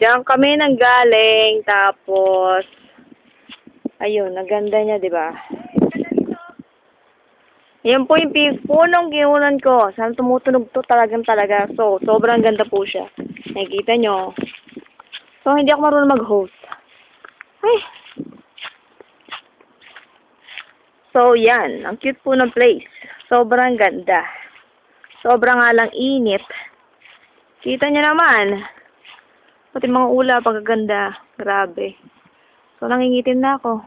Diyan kami nanggaling, tapos, ayun, naganda niya, di ba? Yan po yung punong kinunan ko. Saan tumutunog to talaga. So, sobrang ganda po siya. Nakikita nyo. So, hindi ako marunong mag-host. Ay. So, yan. Ang cute po ng place. Sobrang ganda. Sobrang nga lang init. Kita nyo naman. Pati mga ulap, pagkaganda. Grabe. So, nangingitim na ako.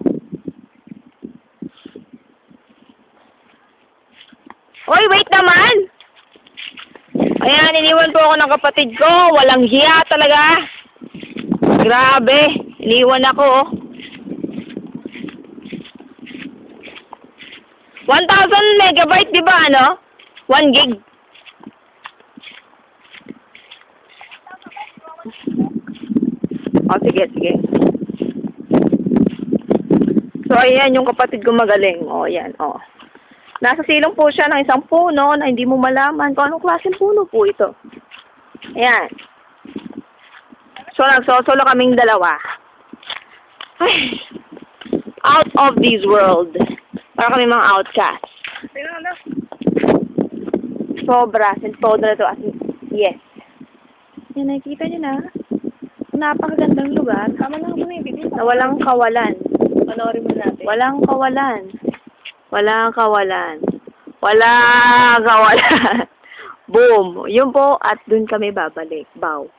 Oy, wait naman! Ayan, iniwan po ako ng kapatid ko. Walang hiya talaga. Grabe. Iniwan ako. 1,000 megabyte, di ba, ano? 1 gig. Oh, sige. So, ayan, yung kapatid ko magaling. Oh, ayan, oh. Nasa silong po siya ng isang puno na hindi mo malaman kung anong klaseng puno po ito. Ayan. So, nagsosolo kaming dalawa. Ay, out of this world. Para kami mga outcast. Sobra. Todo na to. As in, yes. Yan, nakikita nyo na. Napakagandang lugar. Tama na ako na ibigay. Na walang kawalan. Panoorin mo natin. Walang kawalan. Boom. Yun po. At dun kami babalik. Bow.